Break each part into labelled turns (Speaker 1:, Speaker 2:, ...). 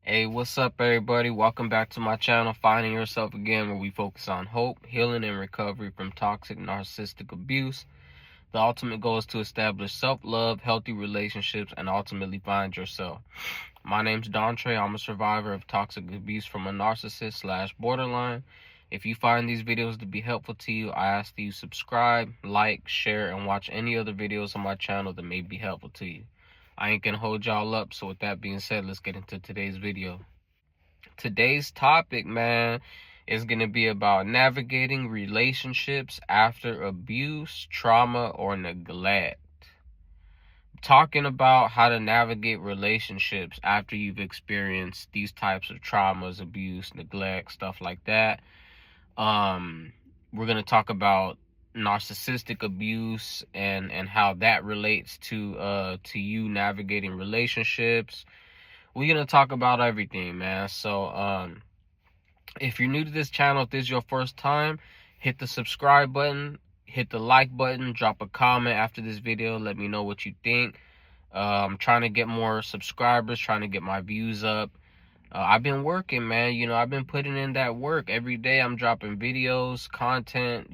Speaker 1: Hey, what's up, everybody? Welcome back to my channel, Finding Yourself Again, where we focus on hope, healing, and recovery from toxic narcissistic abuse. The ultimate goal is to establish self-love, healthy relationships, and ultimately find yourself. My name's Dontre. I'm a survivor of toxic abuse from a narcissist/borderline. If you find these videos to be helpful to you, I ask that you subscribe, like, share, and watch any other videos on my channel that may be helpful to you. I ain't gonna hold y'all up, so with that being said, let's get into today's video. Today's topic, man, is going to be about navigating relationships after abuse, trauma, or neglect. Talking about how to navigate relationships after you've experienced these types of traumas, abuse, neglect, stuff like that. We're going to talk about narcissistic abuse and how that relates to you navigating relationships. We're going to talk about everything, man. So, if you're new to this channel, if this is your first time, hit the subscribe button, hit the like button, drop a comment after this video. Let me know what you think. I'm trying to get more subscribers, trying to get my views up. I've been working, man. I've been putting in that work. Every day I'm dropping videos, content.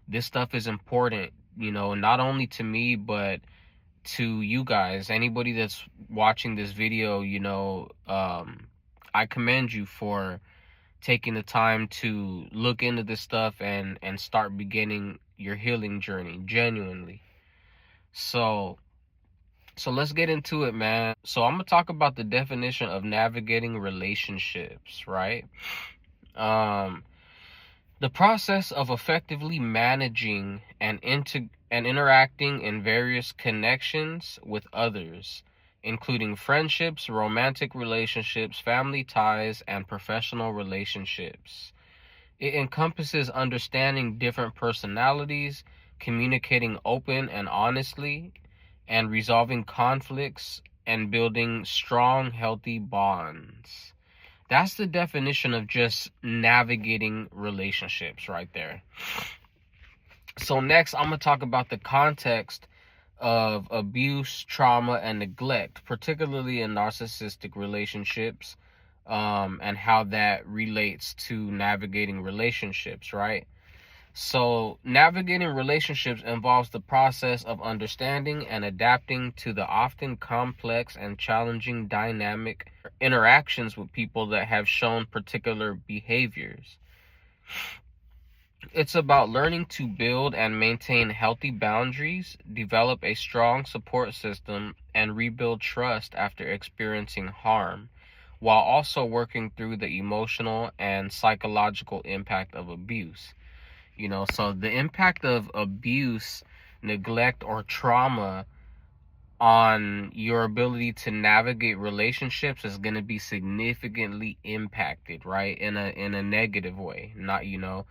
Speaker 1: This stuff is important, not only to me, but to you guys. Anybody that's watching this video, I commend you for taking the time to look into this stuff and start beginning your healing journey genuinely. So let's get into it, man. So I'm gonna talk about the definition of navigating relationships, right? The process of effectively managing and interacting in various connections with others, including friendships, romantic relationships, family ties, and professional relationships. It encompasses understanding different personalities, communicating open and honestly, and resolving conflicts and building strong, healthy bonds. That's the definition of just navigating relationships right there. So next, I'm going to talk about the context of abuse, trauma, and neglect, particularly in narcissistic relationships, and how that relates to navigating relationships, right? So navigating relationships involves the process of understanding and adapting to the often complex and challenging dynamic interactions with people that have shown particular behaviors. It's about learning to build and maintain healthy boundaries, develop a strong support system, and rebuild trust after experiencing harm, while also working through the emotional and psychological impact of abuse. So the impact of abuse, neglect, or trauma on your ability to navigate relationships is going to be significantly impacted, right? In a negative way. Not, you're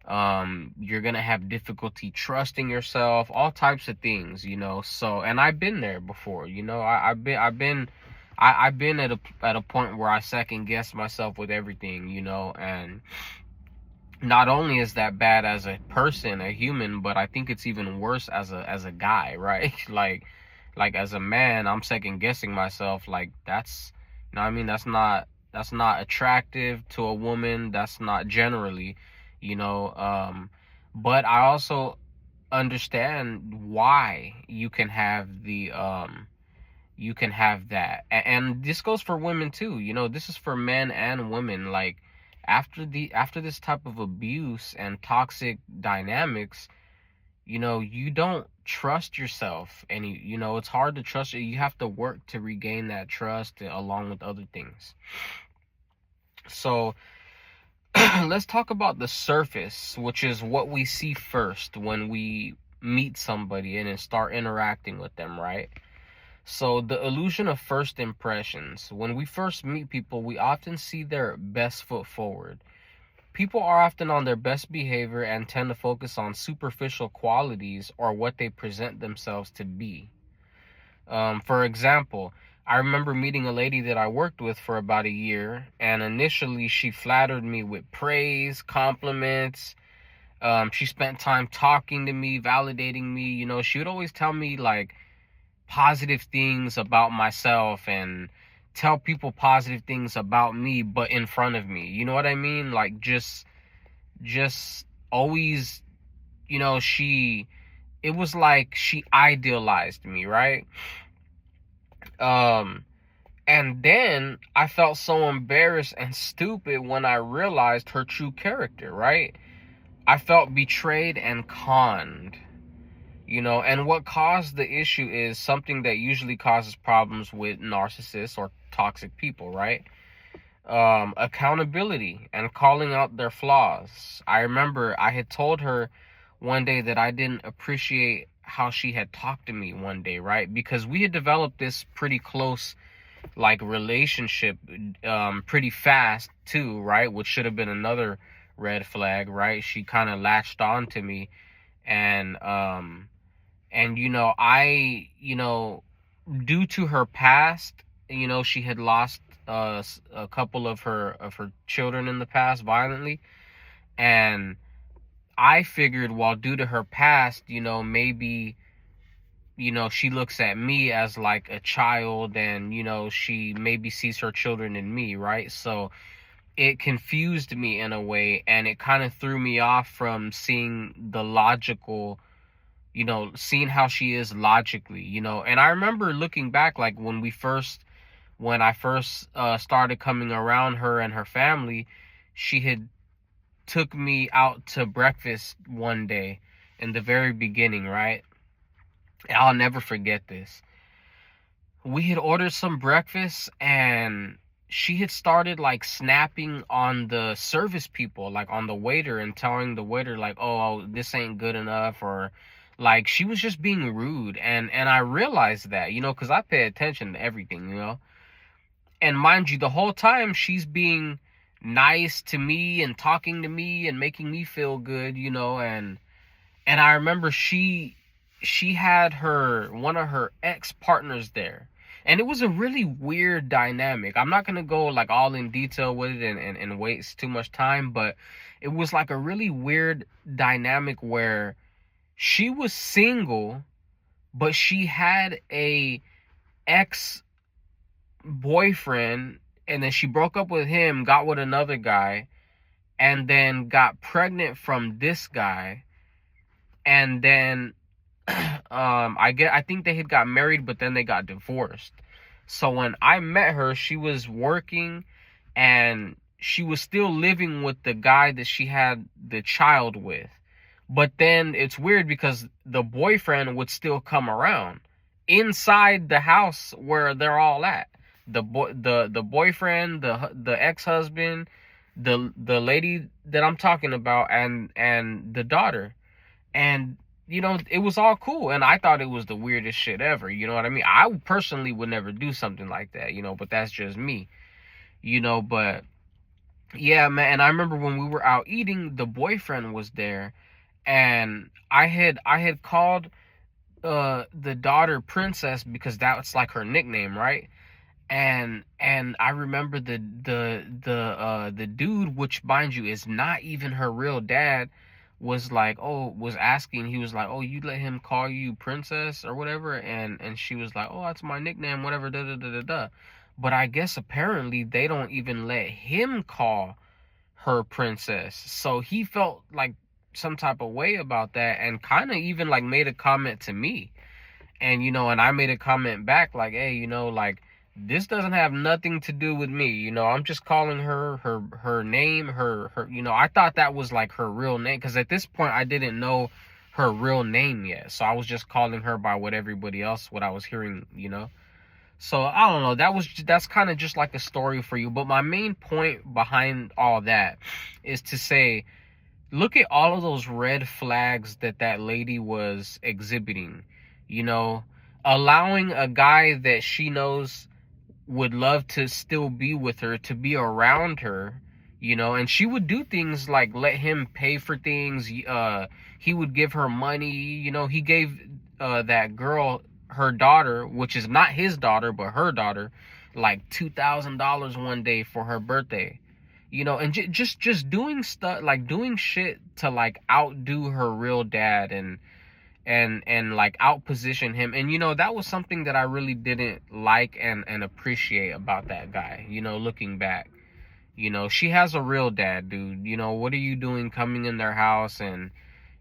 Speaker 1: going to have difficulty trusting yourself, all types of things, So, and I've been there before, I've been at a point where I second guess myself with everything, and not only is that bad as a person, a human, but I think it's even worse as a guy, right? like as a man, I'm second guessing myself. Like that's, what I mean, that's not attractive to a woman. That's not generally, but I also understand why you can have that, and this goes for women too. This is for men and women. Like after this type of abuse and toxic dynamics, you don't trust yourself, and it's hard to trust you. You have to work to regain that trust along with other things. So let's talk about the surface, which is what we see first when we meet somebody and then start interacting with them, right? So the illusion of first impressions. When we first meet people, we often see their best foot forward. People are often on their best behavior and tend to focus on superficial qualities or what they present themselves to be. For example, I remember meeting a lady that I worked with for about a year, and initially she flattered me with praise, compliments. She spent time talking to me, validating me. She would always tell me like positive things about myself and tell people positive things about me, but in front of me. You know what I mean? Like, just always, you know, it was like she idealized me, right? And then I felt so embarrassed and stupid when I realized her true character, right? I felt betrayed and conned, you know, and what caused the issue is something that usually causes problems with narcissists or toxic people, right? Accountability and calling out their flaws. I remember I had told her one day that I didn't appreciate how she had talked to me one day, right? Because we had developed this pretty close, like, relationship pretty fast too, right? Which should have been another red flag, right? She kind of latched on to me, and you know, you know, due to her past, you know, she had lost a couple of her children in the past violently, and I figured, well, due to her past, you know, maybe, you know, she looks at me as like a child, and, you know, she maybe sees her children in me, right? So it confused me in a way, and it kind of threw me off from seeing the logical, you know, seeing how she is logically, you know. And I remember looking back, like, when I first started coming around her and her family, she had took me out to breakfast one day in the very beginning, right? And I'll never forget this. We had ordered some breakfast, and she had started like snapping on the service people, like on the waiter, and telling the waiter like, oh, this ain't good enough, or like she was just being rude. And I realized that, you know, because I pay attention to everything, you know. And mind you, the whole time she's being nice to me and talking to me and making me feel good, you know. And I remember she had one of her ex-partners there. And it was a really weird dynamic. I'm not going to go like all in detail with it and waste too much time, but it was like a really weird dynamic where she was single, but she had a ex-boyfriend, and then she broke up with him, got with another guy, and then got pregnant from this guy. And then I think they had got married, but then they got divorced. So when I met her, she was working, and she was still living with the guy that she had the child with. But then it's weird because the boyfriend would still come around inside the house where they're all at. The boyfriend, the ex-husband, the lady that I'm talking about, and the daughter. And, you know, it was all cool, and I thought it was the weirdest shit ever, you know what I mean? I personally would never do something like that, you know, but that's just me, you know. But yeah, man. And I remember when we were out eating, the boyfriend was there, and I had called the daughter Princess because that's like her nickname, right? And I remember the dude, which, mind you, is not even her real dad, was asking. He was like, oh, you let him call you Princess or whatever? And she was like, oh, that's my nickname, whatever, da da da da da. But I guess apparently they don't even let him call her Princess. So he felt like some type of way about that, and kind of even like made a comment to me. And, you know, and I made a comment back like, hey, you know, like, this doesn't have nothing to do with me, you know. I'm just calling her name, her you know. I thought that was like her real name, because at this point I didn't know her real name yet, so I was just calling her by what I was hearing, you know. So I don't know, that's kind of just like a story for you. But my main point behind all that is to say, look at all of those red flags that lady was exhibiting, you know. Allowing a guy that she knows would love to still be with her to be around her, you know. And she would do things like let him pay for things. He would give her money, you know. He gave that girl, her daughter, which is not his daughter but her daughter, like $2,000 one day for her birthday, you know. And just doing stuff, like doing shit to like outdo her real dad. and like outposition him. And you know, that was something that I really didn't like and appreciate about that guy. You know, looking back, you know, she has a real dad, dude. You know, what are you doing coming in their house? And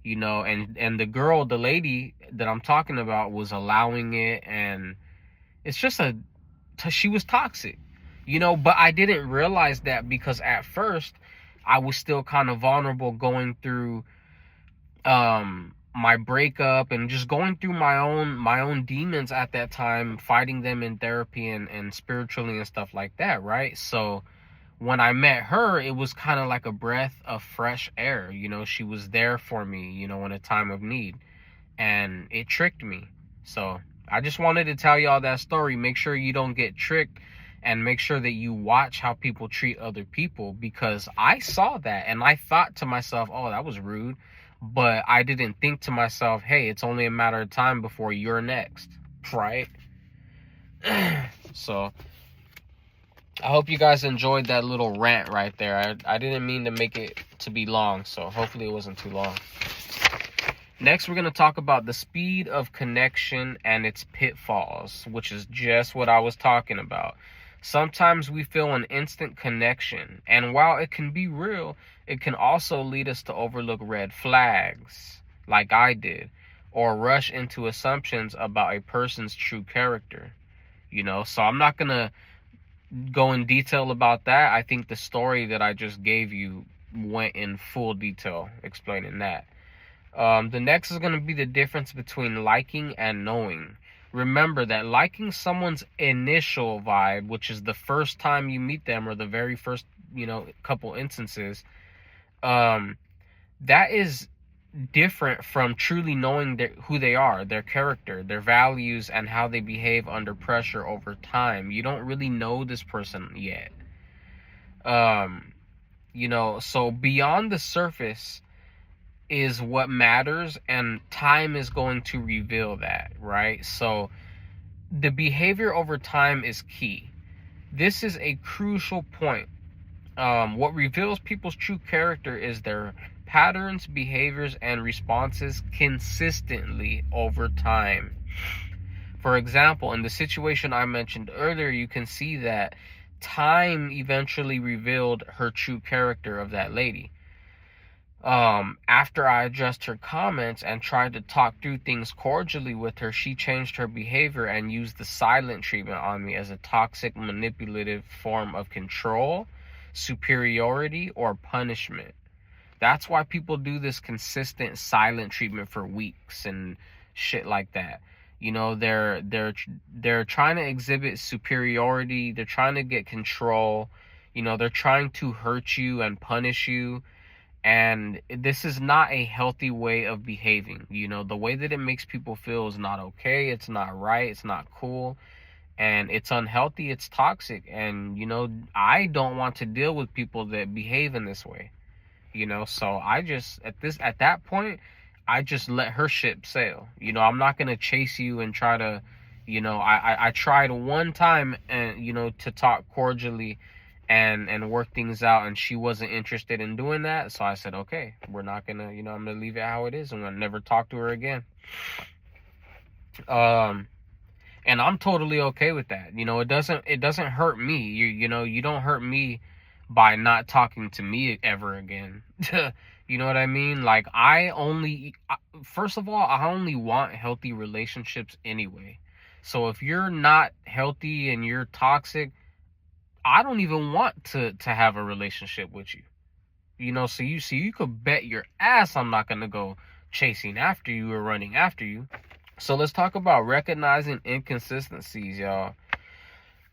Speaker 1: you know, and the girl, the lady that I'm talking about, was allowing it. And it's just she was toxic, you know. But I didn't realize that, because at first I was still kind of vulnerable, going through my breakup and just going through my own demons at that time, fighting them in therapy and spiritually and stuff like that, right? So when I met her, it was kind of like a breath of fresh air. You know, she was there for me, you know, in a time of need, and it tricked me. So I just wanted to tell y'all that story. Make sure you don't get tricked, and make sure that you watch how people treat other people, because I saw that and I thought to myself, oh, that was rude. But I didn't think to myself, hey, it's only a matter of time before you're next, right? So I hope you guys enjoyed that little rant right there. I didn't mean to make it to be long, so hopefully it wasn't too long. Next, we're going to talk about the speed of connection and its pitfalls, which is just what I was talking about. Sometimes we feel an instant connection, and while it can be real, it can also lead us to overlook red flags, like I did, or rush into assumptions about a person's true character. You know, so I'm not going to go in detail about that. I think the story that I just gave you went in full detail explaining that. The next is going to be the difference between liking and knowing. Remember that liking someone's initial vibe, which is the first time you meet them, or the very first, you know, couple instances, that is different from truly knowing who they are, their character, their values, and how they behave under pressure over time. You don't really know this person yet. You know, so beyond the surface is what matters, and time is going to reveal that, right? So the behavior over time is key. This is a crucial point. What reveals people's true character is their patterns, behaviors, and responses consistently over time. For example, in the situation I mentioned earlier, you can see that time eventually revealed her true character of that lady. After I addressed her comments and tried to talk through things cordially with her, she changed her behavior and used the silent treatment on me as a toxic, manipulative form of control, superiority, or punishment. That's why people do this consistent silent treatment for weeks and shit like that. You know, they're trying to exhibit superiority, they're trying to get control, you know, they're trying to hurt you and punish you. And this is not a healthy way of behaving. You know, the way that it makes people feel is not okay. It's not right. It's not cool. And it's unhealthy. It's toxic. And, you know, I don't want to deal with people that behave in this way. You know, so I just, at that point, I just let her ship sail. You know, I'm not going to chase you and try to, you know, I tried one time, and, you know, to talk cordially and work things out, and she wasn't interested in doing that. So I said, okay, we're not gonna, you know, I'm gonna leave it how it is, and I'll never talk to her again. And I'm totally okay with that. You know, it doesn't hurt me. You know, you don't hurt me by not talking to me ever again. You know what I mean? Like, first of all, I only want healthy relationships anyway. So if you're not healthy and you're toxic, I don't even want to have a relationship with you. You know, so you could bet your ass I'm not going to go chasing after you or running after you. So let's talk about recognizing inconsistencies, y'all.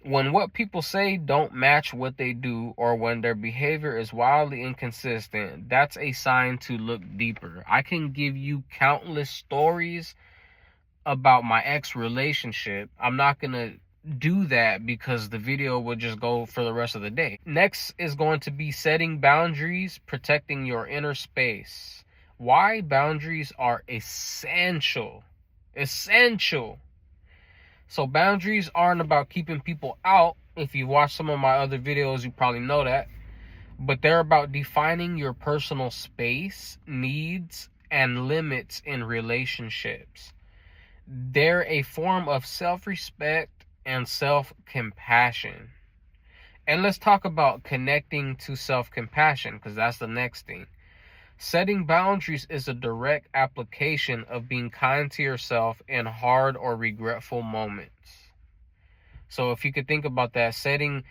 Speaker 1: When what people say don't match what they do, or when their behavior is wildly inconsistent, that's a sign to look deeper. I can give you countless stories about my ex relationship. I'm not going to do that because the video would just go for the rest of the day. Next is going to be setting boundaries, protecting your inner space. Why boundaries are essential. So boundaries aren't about keeping people out. If you watch some of my other videos, you probably know that. But they're about defining your personal space, needs, and limits in relationships. They're a form of self-respect and self-compassion. And let's talk about connecting to self-compassion, because that's the next thing. Setting boundaries is a direct application of being kind to yourself in hard or regretful moments. So if you could think about that, setting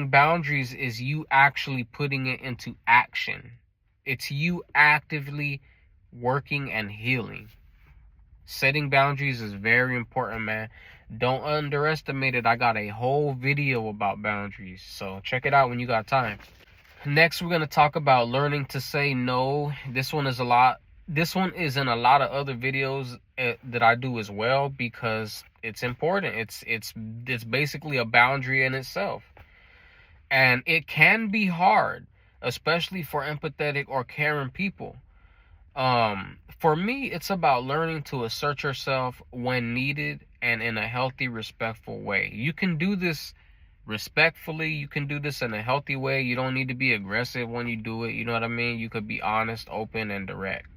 Speaker 1: boundaries is you actually putting it into action. It's you actively working and healing. Setting boundaries is very important, man. Don't underestimate it. I got a whole video about boundaries, so check it out when you got time. Next, we're going to talk about learning to say no. This one is in a lot of other videos that I do as well, because it's important. It's basically a boundary in itself. And it can be hard, especially for empathetic or caring people. For me, it's about learning to assert yourself when needed and in a healthy, respectful way. You can do this respectfully. You can do this in a healthy way. You don't need to be aggressive when you do it. You know what I mean? You could be honest, open, and direct.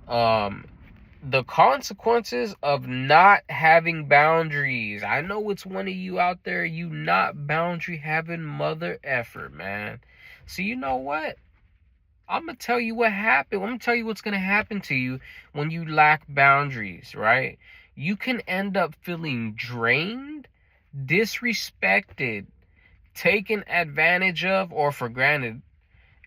Speaker 1: The consequences of not having boundaries. I know it's one of you out there, you not boundary having mother effer, man. So you know what? I'm going to tell you what happened. I'm going to tell you what's going to happen to you when you lack boundaries, right? You can end up feeling drained, disrespected, taken advantage of, or for granted.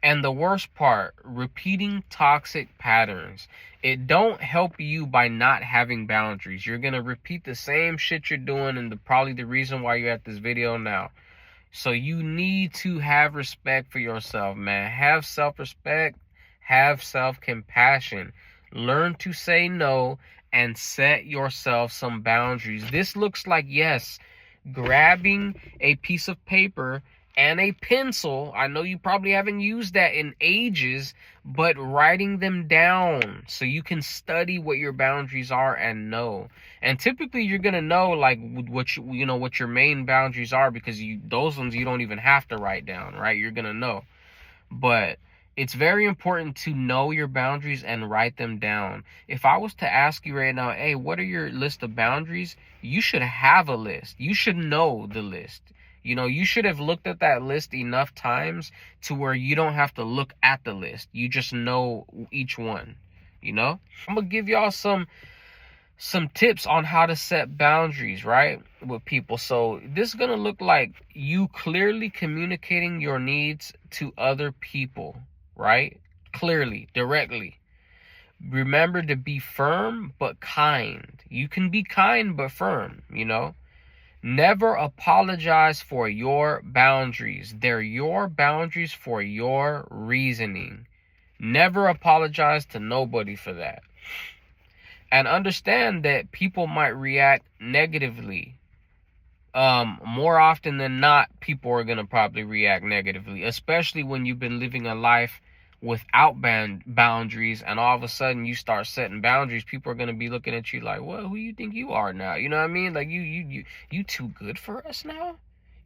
Speaker 1: And the worst part, repeating toxic patterns. It don't help you by not having boundaries. You're going to repeat the same shit you're doing, and probably the reason why you're at this video now. So you need to have respect for yourself, man. Have self-respect. Have self-compassion. Learn to say no and set yourself some boundaries. This looks like, yes, grabbing a piece of paper and a pencil. I know you probably haven't used that in ages, but writing them down so you can study what your boundaries are and know. And typically you're going to know like what what your main boundaries are, because those ones you don't even have to write down, right? You're going to know. But it's very important to know your boundaries and write them down. If I was to ask you right now, hey, what are your list of boundaries? You should have a list. You should know the list. You should have looked at that list enough times to where you don't have to look at the list. You just know each one, I'm going to give y'all some tips on how to set boundaries, right, with people. So this is going to look like you clearly communicating your needs to other people, right? Clearly, directly. Remember to be firm but kind. You can be kind but firm, Never apologize for your boundaries. They're your boundaries for your reasoning. Never apologize to nobody for that. And understand that people might react negatively. More often than not, people are going to probably react negatively, especially when you've been living a life without boundaries, and all of a sudden you start setting boundaries. People are going to be looking at you like, well, who you think you are now? You know what I mean? Like, you too good for us now?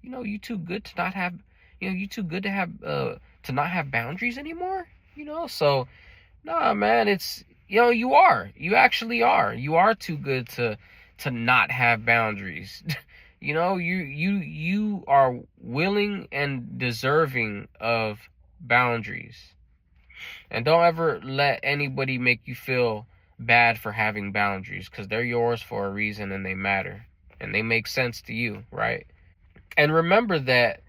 Speaker 1: You too good to not have, you too good to have, to not have boundaries anymore? So, nah, man, it's, you actually are. You are too good to not have boundaries. You are willing and deserving of boundaries. And don't ever let anybody make you feel bad for having boundaries, because they're yours for a reason and they matter and they make sense to you, right? And remember that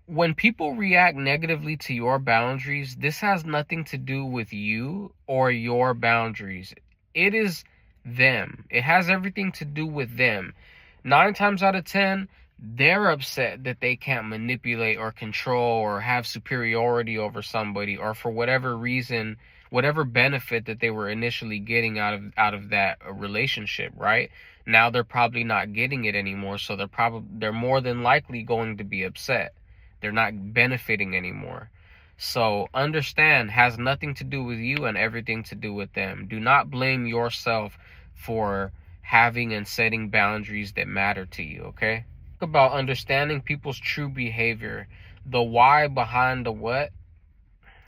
Speaker 1: when people react negatively to your boundaries, this has nothing to do with you or your boundaries. It is them. It has everything to do with them. 9 times out of 10, they're upset that they can't manipulate or control or have superiority over somebody, or for whatever reason, whatever benefit that they were initially getting out of that relationship, right? Now they're probably not getting it anymore, so they're more than likely going to be upset. They're not benefiting anymore. So understand, has nothing to do with you and everything to do with them. Do not blame yourself for having and setting boundaries that matter to you, okay? About understanding people's true behavior, the why behind the what,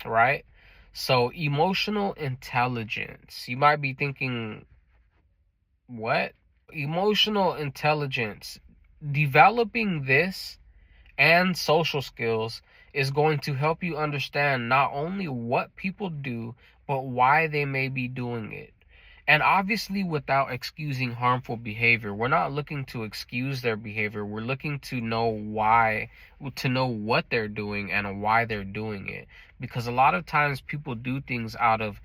Speaker 1: right? So, emotional intelligence. You might be thinking, what? Emotional intelligence. Developing this and social skills is going to help you understand not only what people do, but why they may be doing it. And obviously, without excusing harmful behavior, we're not looking to excuse their behavior. We're looking to know why, to know what they're doing and why they're doing it. Because a lot of times people do things out of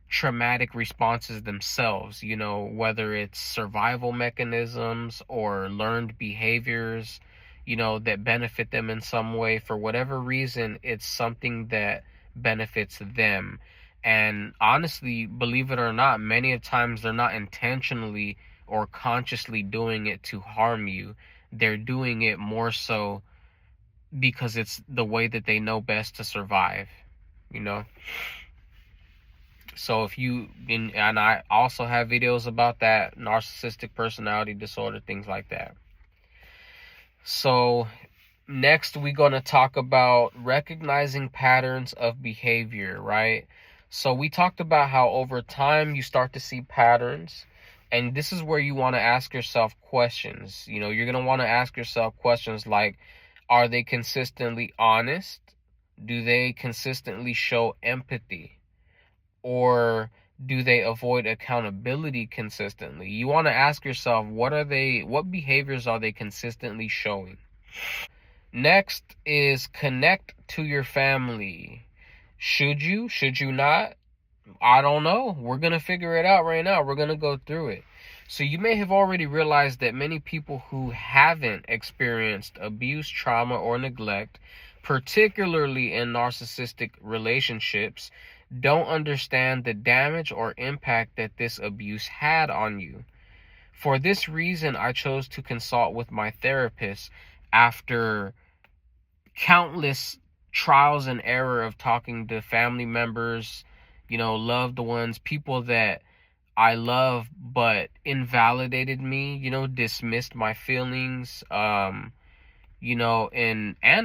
Speaker 1: traumatic responses themselves, whether it's survival mechanisms or learned behaviors, that benefit them in some way. For whatever reason, it's something that benefits them. And honestly, believe it or not, many of times they're not intentionally or consciously doing it to harm you. They're doing it more so because it's the way that they know best to survive, you know? So if you and I also have videos about that, narcissistic personality disorder, things like that. So next we're going to talk about recognizing patterns of behavior, right? So we talked about how over time you start to see patterns, and this is where you want to ask yourself questions. You're going to want to ask yourself questions like, are they consistently honest? Do they consistently show empathy? Or do they avoid accountability consistently? You want to ask yourself, what behaviors are they consistently showing? Next is connect to your family. Should you not? I don't know. We're going to figure it out right now. We're going to go through it. So you may have already realized that many people who haven't experienced abuse, trauma, or neglect, particularly in narcissistic relationships, don't understand the damage or impact that this abuse had on you. For this reason, I chose to consult with my therapist after countless trials and error of talking to family members, loved ones, people that I love but invalidated me, dismissed my feelings, and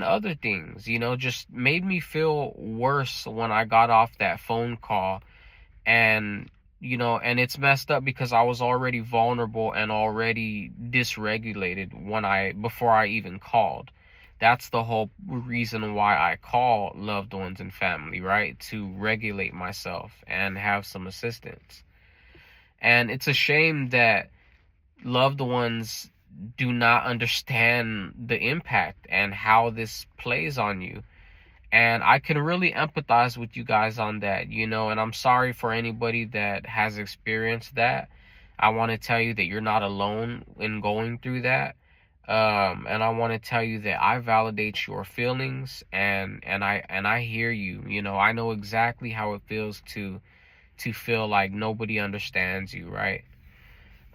Speaker 1: other things, just made me feel worse when I got off that phone call. And and it's messed up because I was already vulnerable and already dysregulated before I even called. That's the whole reason why I call loved ones and family, right? To regulate myself and have some assistance. And it's a shame that loved ones do not understand the impact and how this plays on you. And I can really empathize with you guys on that, and I'm sorry for anybody that has experienced that. I want to tell you that you're not alone in going through that. And I want to tell you that I validate your feelings, and I hear you. I know exactly how it feels to feel like nobody understands you, right?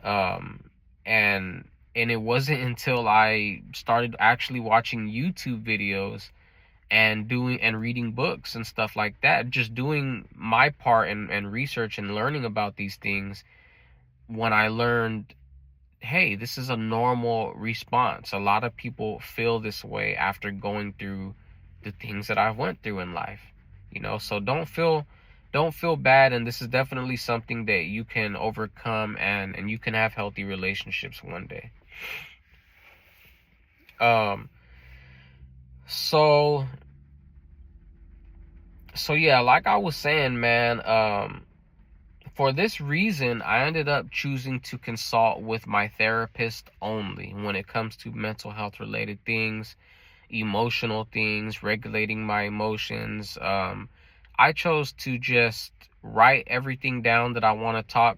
Speaker 1: Um, and it wasn't until I started actually watching YouTube videos and doing and reading books and stuff like that, just doing my part and research and learning about these things, when I learned, hey, this is a normal response. A lot of people feel this way after going through the things that I went through in life. So don't feel bad, and this is definitely something that you can overcome, and you can have healthy relationships one day. Um so yeah, like I was saying, man, for this reason, I ended up choosing to consult with my therapist only when it comes to mental health related things, emotional things, regulating my emotions. I chose to just write everything down that I want to talk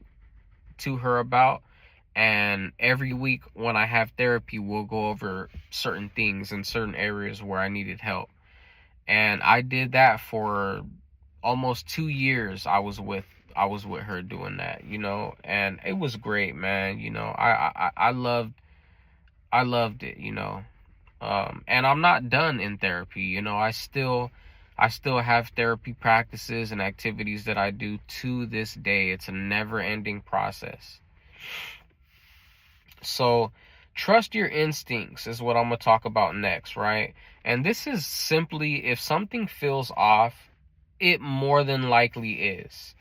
Speaker 1: to her about. And every week when I have therapy, we'll go over certain things in certain areas where I needed help. And I did that for almost 2 years. I was with her doing that, and it was great, man. I loved it, and I'm not done in therapy. I still have therapy practices and activities that I do to this day. It's a never ending process. So trust your instincts is what I'm going to talk about next, right? And this is simply, if something feels off, it more than likely is.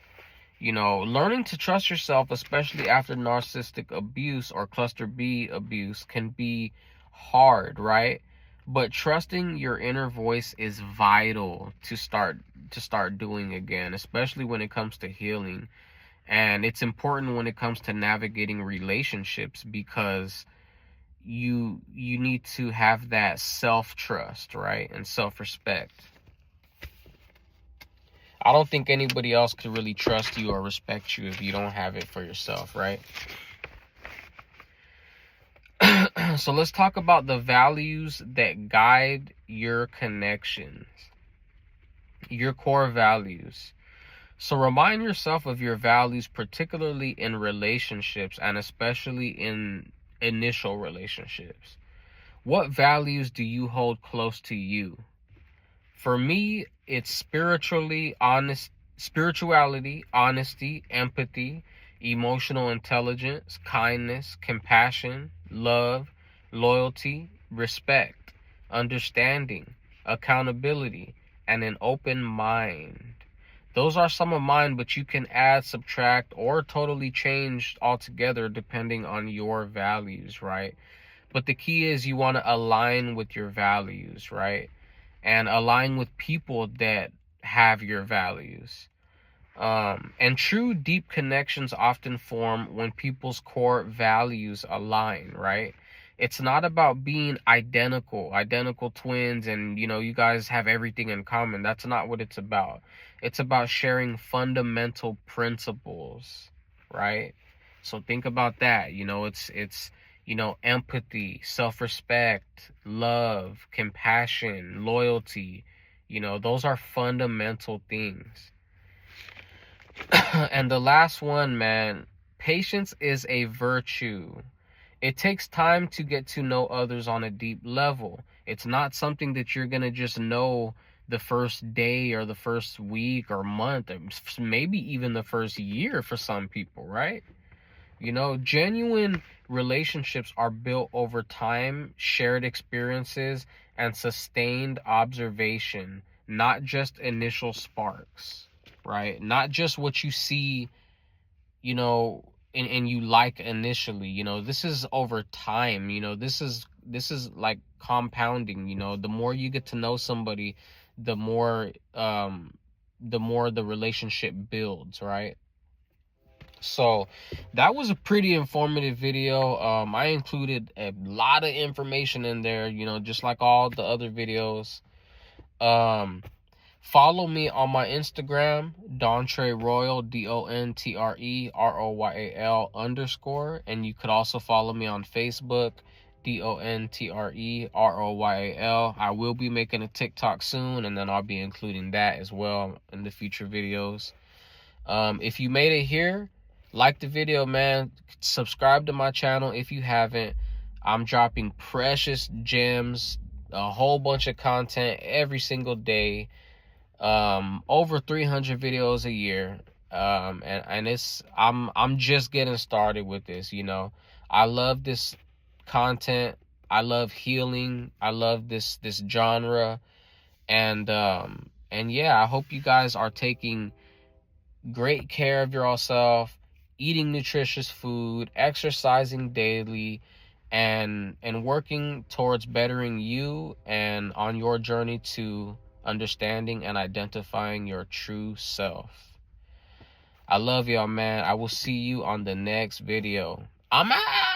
Speaker 1: You know, learning to trust yourself, especially after narcissistic abuse or cluster B abuse, can be hard, right? But trusting your inner voice is vital to start doing again, especially when it comes to healing. And it's important when it comes to navigating relationships, because you need to have that self-trust, right? And self-respect. I don't think anybody else could really trust you or respect you if you don't have it for yourself, right? So let's talk about the values that guide your connections, your core values. So remind yourself of your values, particularly in relationships and especially in initial relationships. What values do you hold close to you? For me, it's spirituality, honesty, empathy, emotional intelligence, kindness, compassion, love, loyalty, respect, understanding, accountability, and an open mind. Those are some of mine, but you can add, subtract, or totally change altogether depending on your values, right? But the key is you want to align with your values, right? And align with people that have your values. And true deep connections often form when people's core values align, right? It's not about being identical twins, and you guys have everything in common. That's not what it's about. It's about sharing fundamental principles, right? So think about that. It's empathy, self-respect, love, compassion, loyalty. Those are fundamental things. And the last one, man, patience is a virtue. It takes time to get to know others on a deep level. It's not something that you're going to just know the first day or the first week or month, or maybe even the first year for some people, right? Genuine relationships are built over time, shared experiences, and sustained observation, not just initial sparks, right? Not just what you see, and you like initially. This is over time. This is like compounding. The more you get to know somebody, the more the relationship builds, right? So that was a pretty informative video. I included a lot of information in there, just like all the other videos. Follow me on my Instagram, Dontre Royal, DONTREROYAL_, and you could also follow me on Facebook, DONTREROYAL. I will be making a TikTok soon, and then I'll be including that as well in the future videos. If you made it here, like the video, man. Subscribe to my channel if you haven't. I'm dropping precious gems, a whole bunch of content every single day. Over 300 videos a year. And I'm just getting started with this. I love this content. I love healing. I love this genre. And yeah, I hope you guys are taking great care of yourself, eating nutritious food, exercising daily, and working towards bettering you and on your journey to understanding and identifying your true self. I love y'all, man. I will see you on the next video. I'm out.